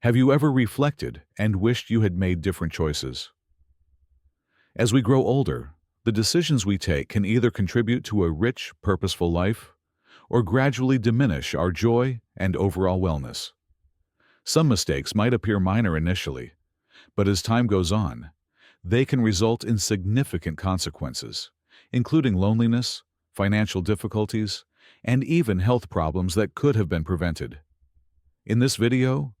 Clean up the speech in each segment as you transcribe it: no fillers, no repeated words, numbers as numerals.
Have you ever reflected and wished you had made different choices? As we grow older, the decisions we take can either contribute to a rich, purposeful life or gradually diminish our joy and overall wellness. Some mistakes might appear minor initially, but as time goes on, they can result in significant consequences, including loneliness, financial difficulties, and even health problems that could have been prevented. In this video,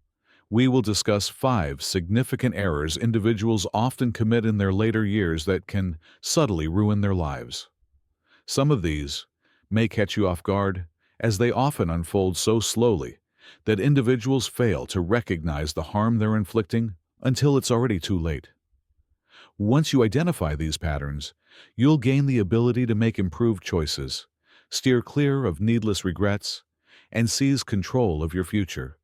we will discuss 5 significant errors individuals often commit in their later years that can subtly ruin their lives. Some of these may catch you off guard, as they often unfold so slowly that individuals fail to recognize the harm they're inflicting until it's already too late. Once you identify these patterns, you'll gain the ability to make improved choices, steer clear of needless regrets, and seize control of your future.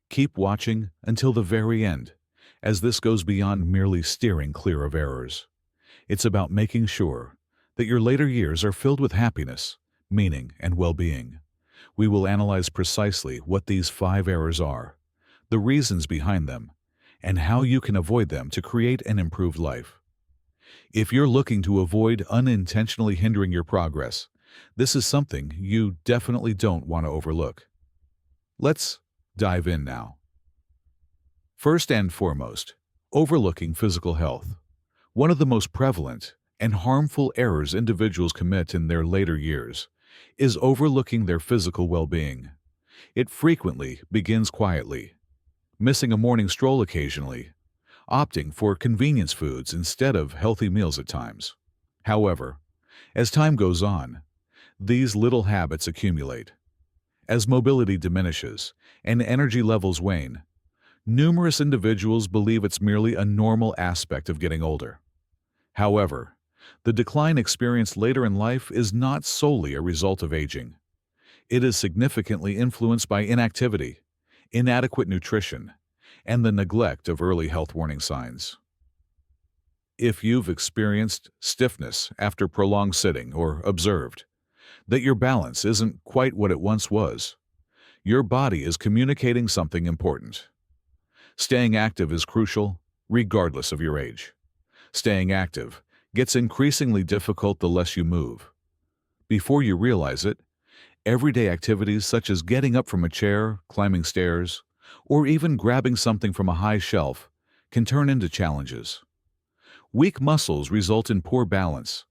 Keep watching until the very end, as this goes beyond merely steering clear of errors. It's about making sure that your later years are filled with happiness, meaning, and well-being. We will analyze precisely what these 5 errors are, the reasons behind them, and how you can avoid them to create an improved life. If you're looking to avoid unintentionally hindering your progress, this is something you definitely don't want to overlook. Let's dive in now. First and foremost, overlooking physical health. One of the most prevalent and harmful errors individuals commit in their later years is overlooking their physical well-being. It frequently begins quietly, missing a morning stroll occasionally, opting for convenience foods instead of healthy meals at times. However, as time goes on, these little habits accumulate. As mobility diminishes and energy levels wane, numerous individuals believe it's merely a normal aspect of getting older. However, the decline experienced later in life is not solely a result of aging. It is significantly influenced by inactivity, inadequate nutrition, and the neglect of early health warning signs. If you've experienced stiffness after prolonged sitting or observed that your balance isn't quite what it once was, your body is communicating something important. Staying active is crucial, regardless of your age. Staying active gets increasingly difficult the less you move. Before you realize it, everyday activities such as getting up from a chair, climbing stairs, or even grabbing something from a high shelf can turn into challenges. Weak muscles result in poor balance,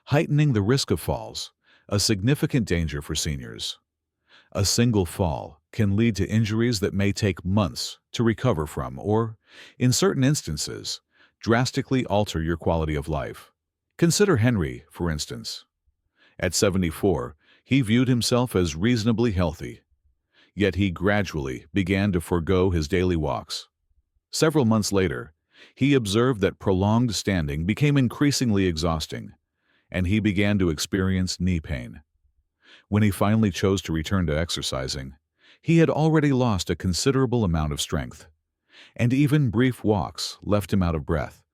heightening the risk of falls, a significant danger for seniors. A single fall can lead to injuries that may take months to recover from or, in certain instances, drastically alter your quality of life. Consider Henry, for instance. At 74, he viewed himself as reasonably healthy, yet he gradually began to forego his daily walks. Several months later, he observed that prolonged standing became increasingly exhausting, and he began to experience knee pain. When he finally chose to return to exercising, he had already lost a considerable amount of strength, and even brief walks left him out of breath.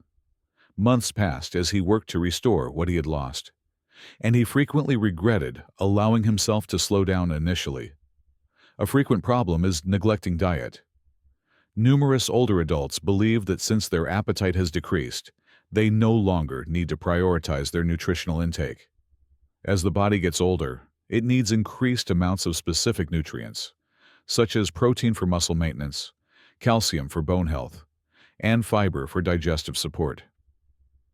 Months passed as he worked to restore what he had lost, and he frequently regretted allowing himself to slow down initially. A frequent problem is neglecting diet. Numerous older adults believe that since their appetite has decreased, they no longer need to prioritize their nutritional intake. As the body gets older, it needs increased amounts of specific nutrients, such as protein for muscle maintenance, calcium for bone health, and fiber for digestive support.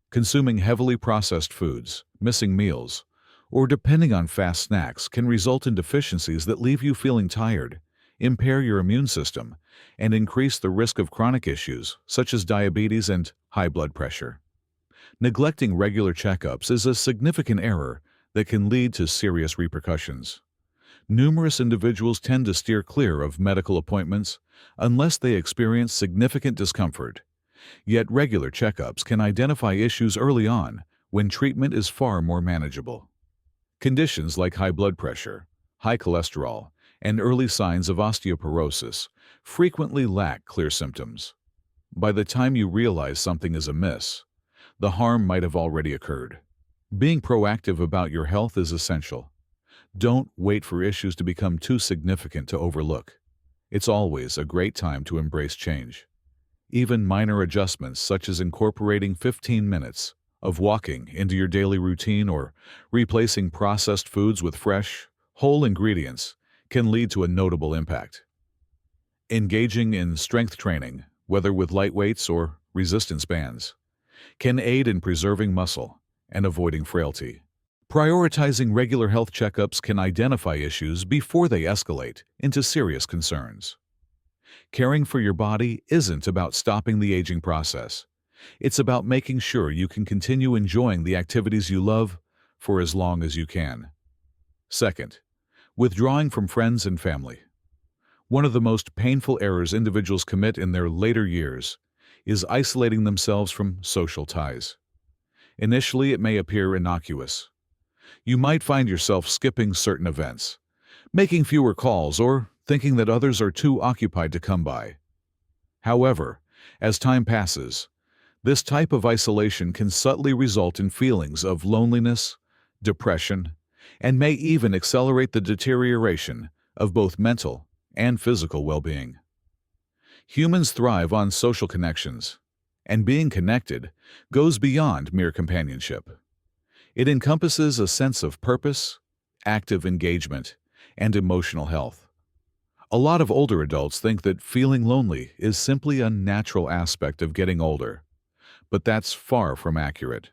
Consuming heavily processed foods, missing meals, or depending on fast snacks can result in deficiencies that leave you feeling tired, impair your immune system, and increase the risk of chronic issues such as diabetes and high blood pressure. Neglecting regular checkups is a significant error that can lead to serious repercussions. Numerous individuals tend to steer clear of medical appointments unless they experience significant discomfort. Yet regular checkups can identify issues early on when treatment is far more manageable. Conditions like high blood pressure, high cholesterol, and early signs of osteoporosis frequently lack clear symptoms. By the time you realize something is amiss, the harm might have already occurred. Being proactive about your health is essential. Don't wait for issues to become too significant to overlook. It's always a great time to embrace change. Even minor adjustments such as incorporating 15 minutes of walking into your daily routine or replacing processed foods with fresh, whole ingredients can lead to a notable impact. Engaging in strength training, whether with light weights or resistance bands, can aid in preserving muscle and avoiding frailty. Prioritizing regular health checkups can identify issues before they escalate into serious concerns. Caring for your body isn't about stopping the aging process. It's about making sure you can continue enjoying the activities you love for as long as you can. Second, withdrawing from friends and family. One of the most painful errors individuals commit in their later years is isolating themselves from social ties. Initially, it may appear innocuous. You might find yourself skipping certain events, making fewer calls, or thinking that others are too occupied to come by. However, as time passes, this type of isolation can subtly result in feelings of loneliness, depression, and may even accelerate the deterioration of both mental and physical well-being. Humans thrive on social connections, and being connected goes beyond mere companionship. It encompasses a sense of purpose, active engagement, and emotional health. A lot of older adults think that feeling lonely is simply a natural aspect of getting older, but that's far from accurate.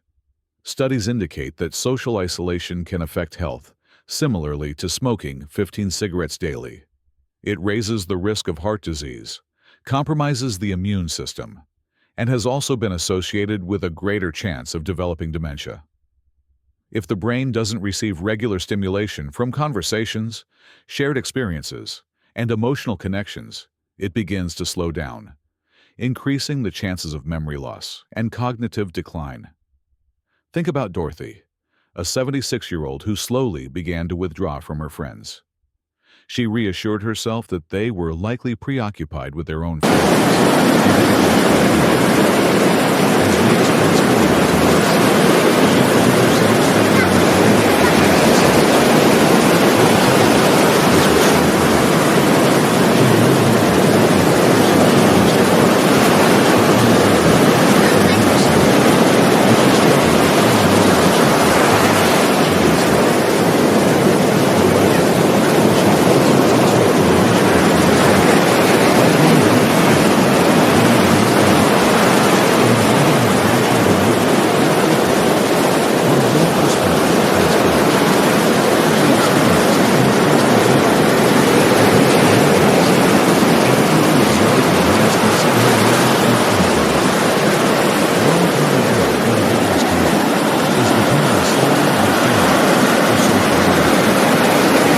Studies indicate that social isolation can affect health, similarly to smoking 15 cigarettes daily. It raises the risk of heart disease, compromises the immune system, and has also been associated with a greater chance of developing dementia. If the brain doesn't receive regular stimulation from conversations, shared experiences, and emotional connections, it begins to slow down, increasing the chances of memory loss and cognitive decline. Think about Dorothy, a 76-year-old who slowly began to withdraw from her friends. She reassured herself that they were likely preoccupied with their own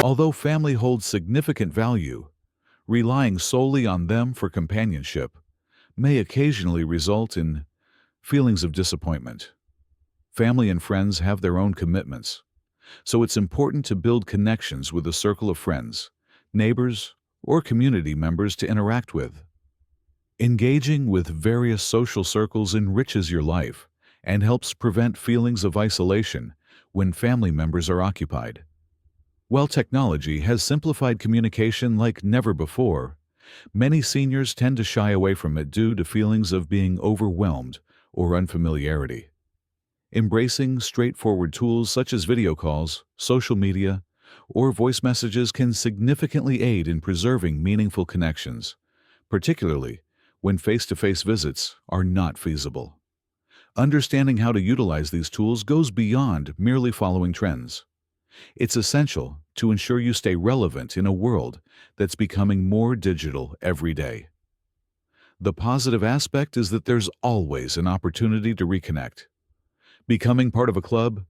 Although family holds significant value, relying solely on them for companionship may occasionally result in feelings of disappointment. Family and friends have their own commitments, so it's important to build connections with a circle of friends, neighbors, or community members to interact with. Engaging with various social circles enriches your life and helps prevent feelings of isolation when family members are occupied. While technology has simplified communication like never before, many seniors tend to shy away from it due to feelings of being overwhelmed or unfamiliarity. Embracing straightforward tools such as video calls, social media, or voice messages can significantly aid in preserving meaningful connections, particularly when face-to-face visits are not feasible. Understanding how to utilize these tools goes beyond merely following trends. It's essential to ensure you stay relevant in a world that's becoming more digital every day. The positive aspect is that there's always an opportunity to reconnect. Becoming part of a club,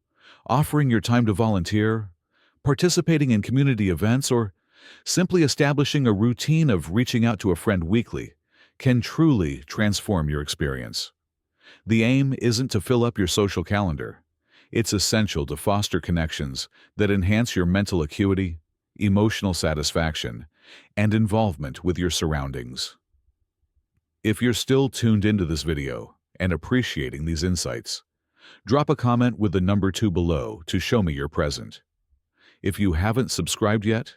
offering your time to volunteer, participating in community events, or simply establishing a routine of reaching out to a friend weekly can truly transform your experience. The aim isn't to fill up your social calendar. It's essential to foster connections that enhance your mental acuity, emotional satisfaction, and involvement with your surroundings. If you're still tuned into this video and appreciating these insights, drop a comment with the number 2 below to show me you're present. If you haven't subscribed yet,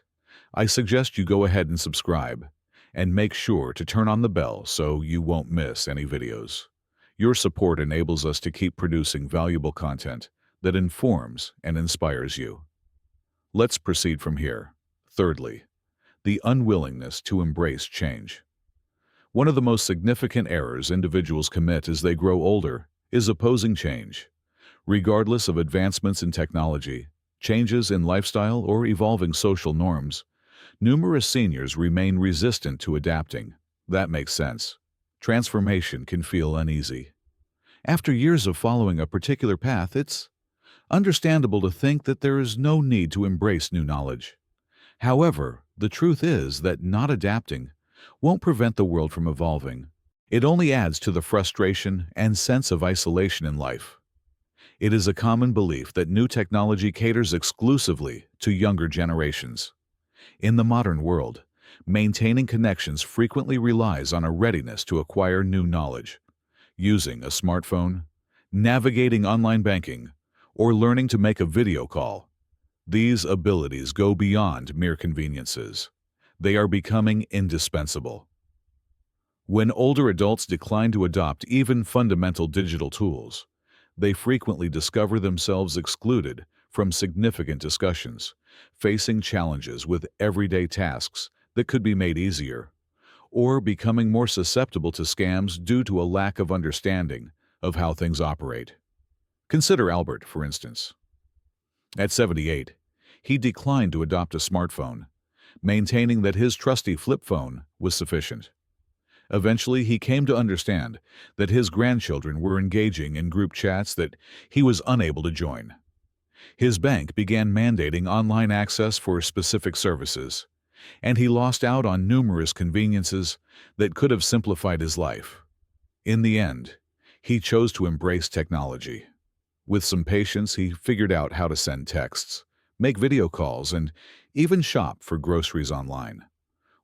I suggest you go ahead and subscribe, and make sure to turn on the bell so you won't miss any videos. Your support enables us to keep producing valuable content that informs and inspires you. Let's proceed from here. Thirdly, the unwillingness to embrace change. One of the most significant errors individuals commit as they grow older is opposing change. Regardless of advancements in technology, changes in lifestyle, or evolving social norms, numerous seniors remain resistant to adapting. That makes sense. Transformation can feel uneasy. After years of following a particular path, it's understandable to think that there is no need to embrace new knowledge. However, the truth is that not adapting won't prevent the world from evolving. It only adds to the frustration and sense of isolation in life. It is a common belief that new technology caters exclusively to younger generations. In the modern world, maintaining connections frequently relies on a readiness to acquire new knowledge. Using a smartphone, navigating online banking, or learning to make a video call. These abilities go beyond mere conveniences. They are becoming indispensable. When older adults decline to adopt even fundamental digital tools, they frequently discover themselves excluded from significant discussions, facing challenges with everyday tasks that could be made easier, or becoming more susceptible to scams due to a lack of understanding of how things operate. Consider Albert, for instance. At 78, he declined to adopt a smartphone, maintaining that his trusty flip phone was sufficient. Eventually, he came to understand that his grandchildren were engaging in group chats that he was unable to join. His bank began mandating online access for specific services, and he lost out on numerous conveniences that could have simplified his life. In the end, he chose to embrace technology. With some patience, he figured out how to send texts, make video calls, and even shop for groceries online.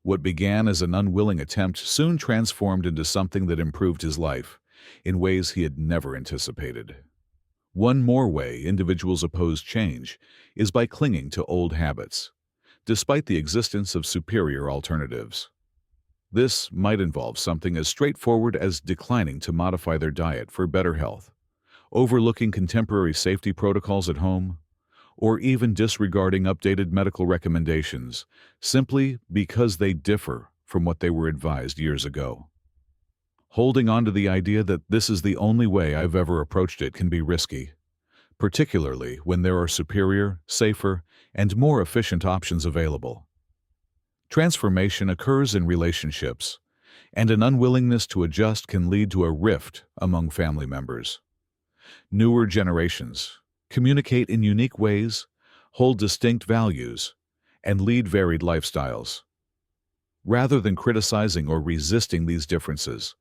What began as an unwilling attempt soon transformed into something that improved his life in ways he had never anticipated. One more way individuals oppose change is by clinging to old habits, despite the existence of superior alternatives. This might involve something as straightforward as declining to modify their diet for better health, overlooking contemporary safety protocols at home, or even disregarding updated medical recommendations simply because they differ from what they were advised years ago. Holding on to the idea that this is the only way I've ever approached it can be risky, particularly when there are superior, safer, and more efficient options available. Transformation occurs in relationships, and an unwillingness to adjust can lead to a rift among family members. Newer generations communicate in unique ways, hold distinct values, and lead varied lifestyles. Rather than criticizing or resisting these differences,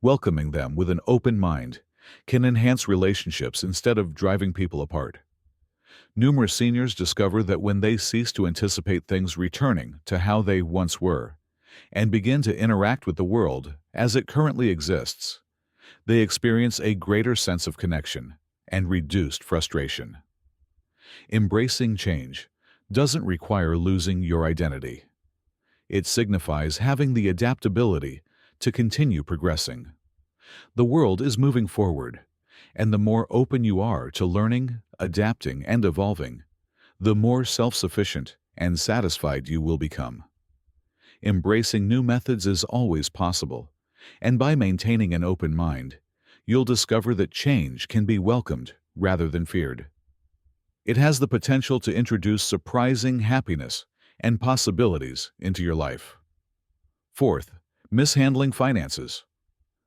welcoming them with an open mind can enhance relationships instead of driving people apart. Numerous seniors discover that when they cease to anticipate things returning to how they once were and begin to interact with the world as it currently exists, they experience a greater sense of connection and reduced frustration. Embracing change doesn't require losing your identity. It signifies having the adaptability to continue progressing. The world is moving forward, and the more open you are to learning, adapting, and evolving, the more self-sufficient and satisfied you will become. Embracing new methods is always possible, and by maintaining an open mind, you'll discover that change can be welcomed rather than feared. It has the potential to introduce surprising happiness and possibilities into your life. Fourth, mishandling finances.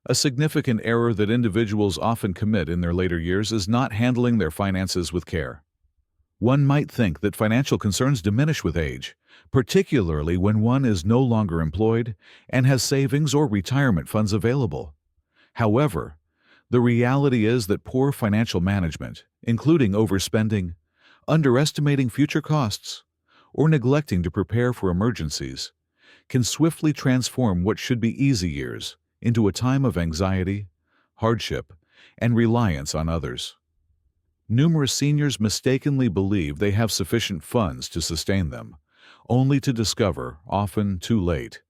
A significant error that individuals often commit in their later years is not handling their finances with care. One might think that financial concerns diminish with age, particularly when one is no longer employed and has savings or retirement funds available. However, the reality is that poor financial management, including overspending, underestimating future costs, or neglecting to prepare for emergencies, can swiftly transform what should be easy years into a time of anxiety, hardship, and reliance on others. Numerous seniors mistakenly believe they have sufficient funds to sustain them, only to discover, often too late,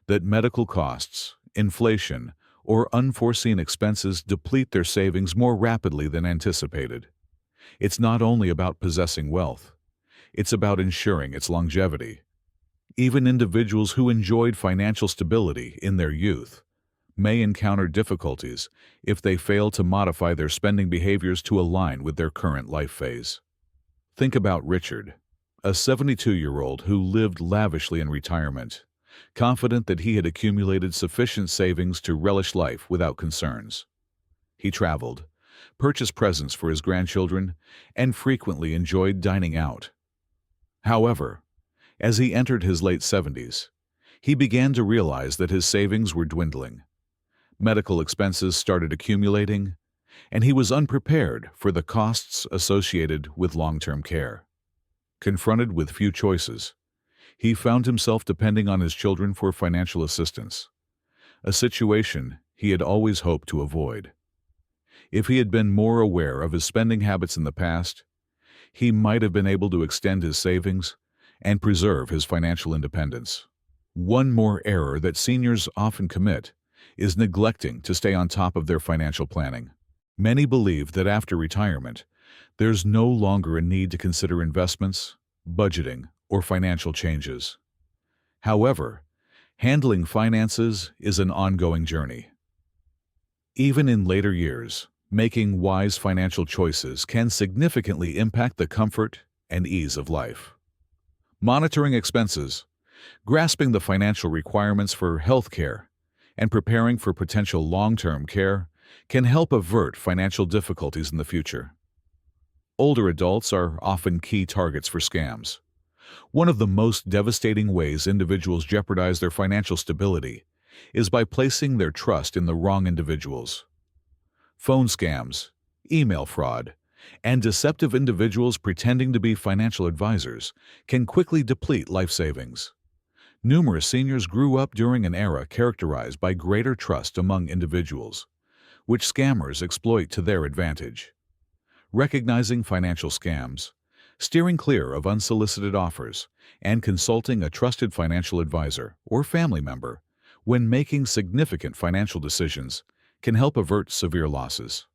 that medical costs, inflation, or unforeseen expenses deplete their savings more rapidly than anticipated. It's not only about possessing wealth, it's about ensuring its longevity. Even individuals who enjoyed financial stability in their youth may encounter difficulties if they fail to modify their spending behaviors to align with their current life phase. Think about Richard, a 72-year-old who lived lavishly in retirement, confident that he had accumulated sufficient savings to relish life without concerns. He traveled, purchased presents for his grandchildren, and frequently enjoyed dining out. However, as he entered his late 70s, he began to realize that his savings were dwindling. Medical expenses started accumulating, and he was unprepared for the costs associated with long-term care. Confronted with few choices, he found himself depending on his children for financial assistance, a situation he had always hoped to avoid. If he had been more aware of his spending habits in the past, he might have been able to extend his savings and preserve his financial independence. One more error that seniors often commit is neglecting to stay on top of their financial planning. Many believe that after retirement, there's no longer a need to consider investments, budgeting, or financial changes. However, handling finances is an ongoing journey. Even in later years, making wise financial choices can significantly impact the comfort and ease of life. Monitoring expenses, grasping the financial requirements for health care, and preparing for potential long-term care can help avert financial difficulties in the future. Older adults are often key targets for scams. One of the most devastating ways individuals jeopardize their financial stability is by placing their trust in the wrong individuals. Phone scams, email fraud, and deceptive individuals pretending to be financial advisors can quickly deplete life savings. Numerous seniors grew up during an era characterized by greater trust among individuals, which scammers exploit to their advantage. Recognizing financial scams, steering clear of unsolicited offers, and consulting a trusted financial advisor or family member when making significant financial decisions can help avert severe losses.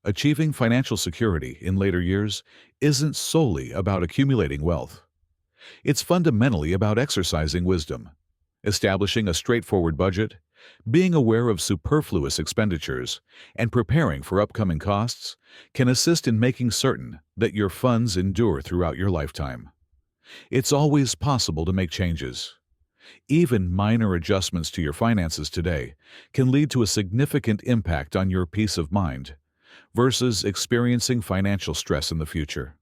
Achieving financial security in later years isn't solely about accumulating wealth. It's fundamentally about exercising wisdom, establishing a straightforward budget, being aware of superfluous expenditures, and preparing for upcoming costs can assist in making certain that your funds endure throughout your lifetime. It's always possible to make changes. Even minor adjustments to your finances today can lead to a significant impact on your peace of mind versus experiencing financial stress in the future.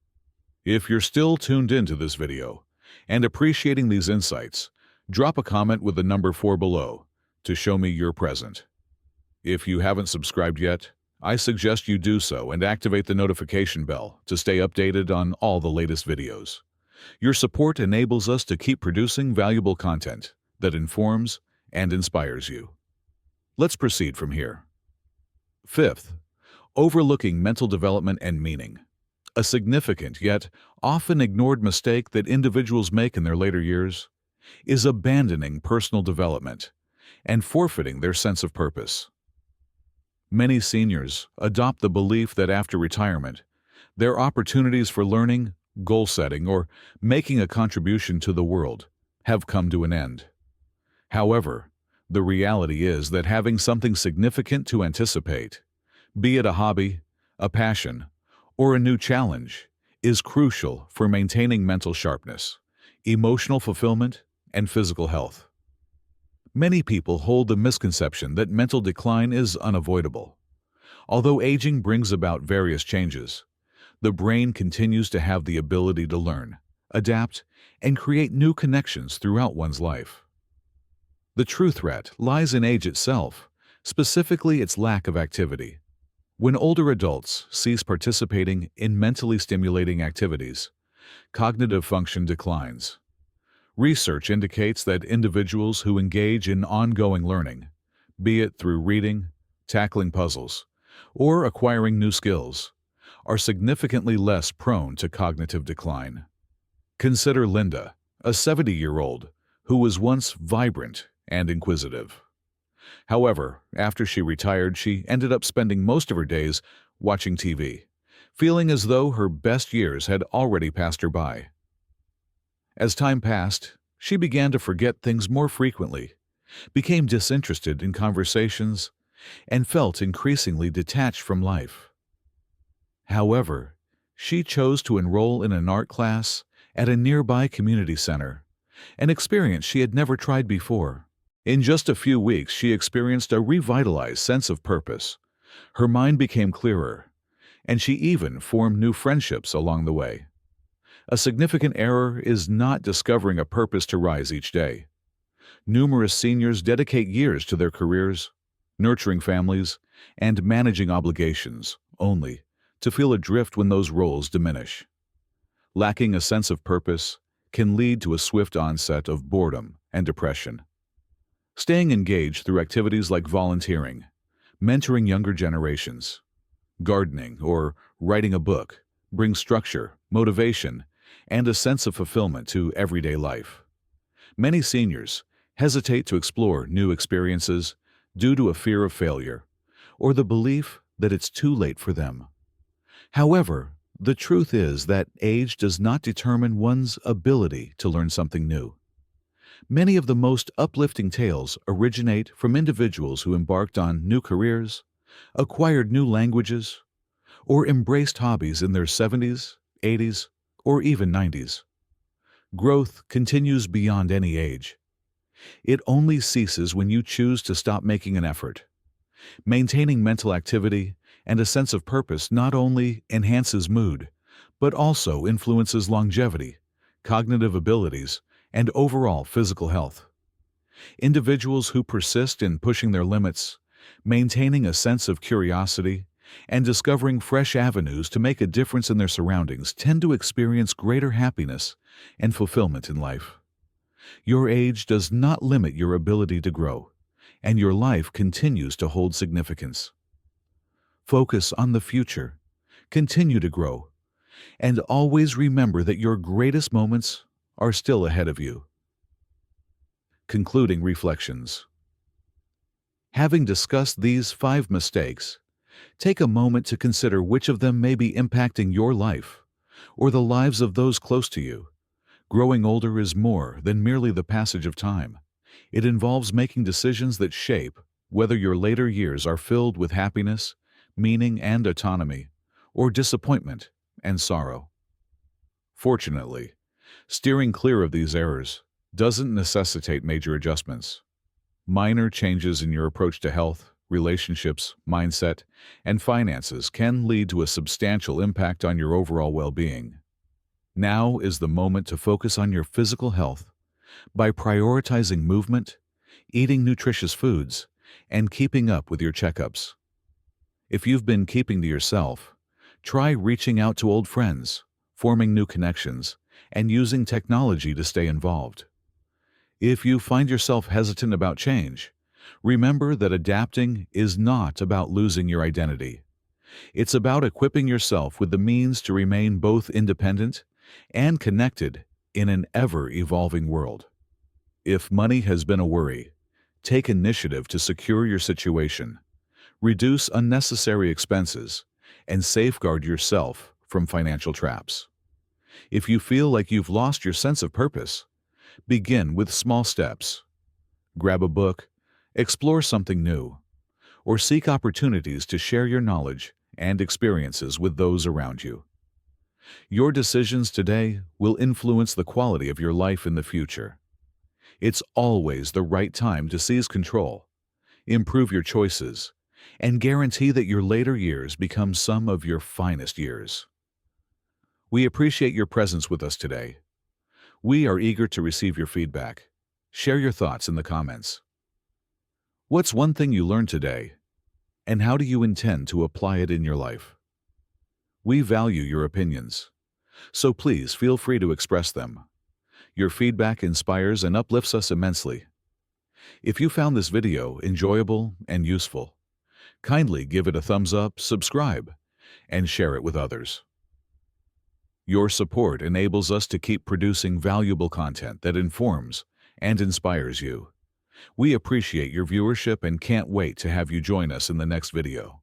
If you're still tuned into this video and appreciating these insights, drop a comment with the number 4 below to show me you're present. If you haven't subscribed yet, I suggest you do so and activate the notification bell to stay updated on all the latest videos. Your support enables us to keep producing valuable content that informs and inspires you. Let's proceed from here. Fifth, overlooking mental development and meaning. A significant yet often ignored mistake that individuals make in their later years is abandoning personal development and forfeiting their sense of purpose. Many seniors adopt the belief that after retirement, their opportunities for learning, goal setting, or making a contribution to the world have come to an end. However, the reality is that having something significant to anticipate, be it a hobby, a passion, or a new challenge, is crucial for maintaining mental sharpness, emotional fulfillment, and physical health. Many people hold the misconception that mental decline is unavoidable. Although aging brings about various changes, the brain continues to have the ability to learn, adapt, and create new connections throughout one's life. The true threat lies in age itself, specifically its lack of activity. When older adults cease participating in mentally stimulating activities, cognitive function declines. Research indicates that individuals who engage in ongoing learning, be it through reading, tackling puzzles, or acquiring new skills, are significantly less prone to cognitive decline. Consider Linda, a 70-year-old who was once vibrant and inquisitive. However, after she retired, she ended up spending most of her days watching TV, feeling as though her best years had already passed her by. As time passed, she began to forget things more frequently, became disinterested in conversations, and felt increasingly detached from life. However, she chose to enroll in an art class at a nearby community center, an experience she had never tried before. In just a few weeks, she experienced a revitalized sense of purpose. Her mind became clearer, and she even formed new friendships along the way. A significant error is not discovering a purpose to rise each day. Numerous seniors dedicate years to their careers, nurturing families, and managing obligations, only to feel adrift when those roles diminish. Lacking a sense of purpose can lead to a swift onset of boredom and depression. Staying engaged through activities like volunteering, mentoring younger generations, gardening, or writing a book brings structure, motivation, and a sense of fulfillment to everyday life. Many seniors hesitate to explore new experiences due to a fear of failure or the belief that it's too late for them. However, the truth is that age does not determine one's ability to learn something new. Many of the most uplifting tales originate from individuals who embarked on new careers, acquired new languages, or embraced hobbies in their 70s, 80s, or even 90s. Growth continues beyond any age. It only ceases when you choose to stop making an effort. Maintaining mental activity and a sense of purpose not only enhances mood, but also influences longevity, cognitive abilities, and overall physical health. Individuals who persist in pushing their limits, maintaining a sense of curiosity, and discovering fresh avenues to make a difference in their surroundings tend to experience greater happiness and fulfillment in life. Your age does not limit your ability to grow, and your life continues to hold significance. Focus on the future, continue to grow, and always remember that your greatest moments are still ahead of you. Concluding reflections. Having discussed these 5 mistakes, take a moment to consider which of them may be impacting your life or the lives of those close to you. Growing older is more than merely the passage of time. It involves making decisions that shape whether your later years are filled with happiness, meaning and autonomy, or disappointment and sorrow. Fortunately, steering clear of these errors doesn't necessitate major adjustments. Minor changes in your approach to health, relationships, mindset, and finances can lead to a substantial impact on your overall well-being. Now is the moment to focus on your physical health by prioritizing movement, eating nutritious foods, and keeping up with your checkups. If you've been keeping to yourself, try reaching out to old friends, forming new connections, and using technology to stay involved. If you find yourself hesitant about change, remember that adapting is not about losing your identity. It's about equipping yourself with the means to remain both independent and connected in an ever-evolving world. If money has been a worry, take initiative to secure your situation, reduce unnecessary expenses, and safeguard yourself from financial traps. If you feel like you've lost your sense of purpose, begin with small steps. Grab a book, explore something new, or seek opportunities to share your knowledge and experiences with those around you. Your decisions today will influence the quality of your life in the future. It's always the right time to seize control, improve your choices, and guarantee that your later years become some of your finest years. We appreciate your presence with us today. We are eager to receive your feedback. Share your thoughts in the comments. What's one thing you learned today, and how do you intend to apply it in your life? We value your opinions, so please feel free to express them. Your feedback inspires and uplifts us immensely. If you found this video enjoyable and useful, kindly give it a thumbs up, subscribe, and share it with others. Your support enables us to keep producing valuable content that informs and inspires you. We appreciate your viewership and can't wait to have you join us in the next video.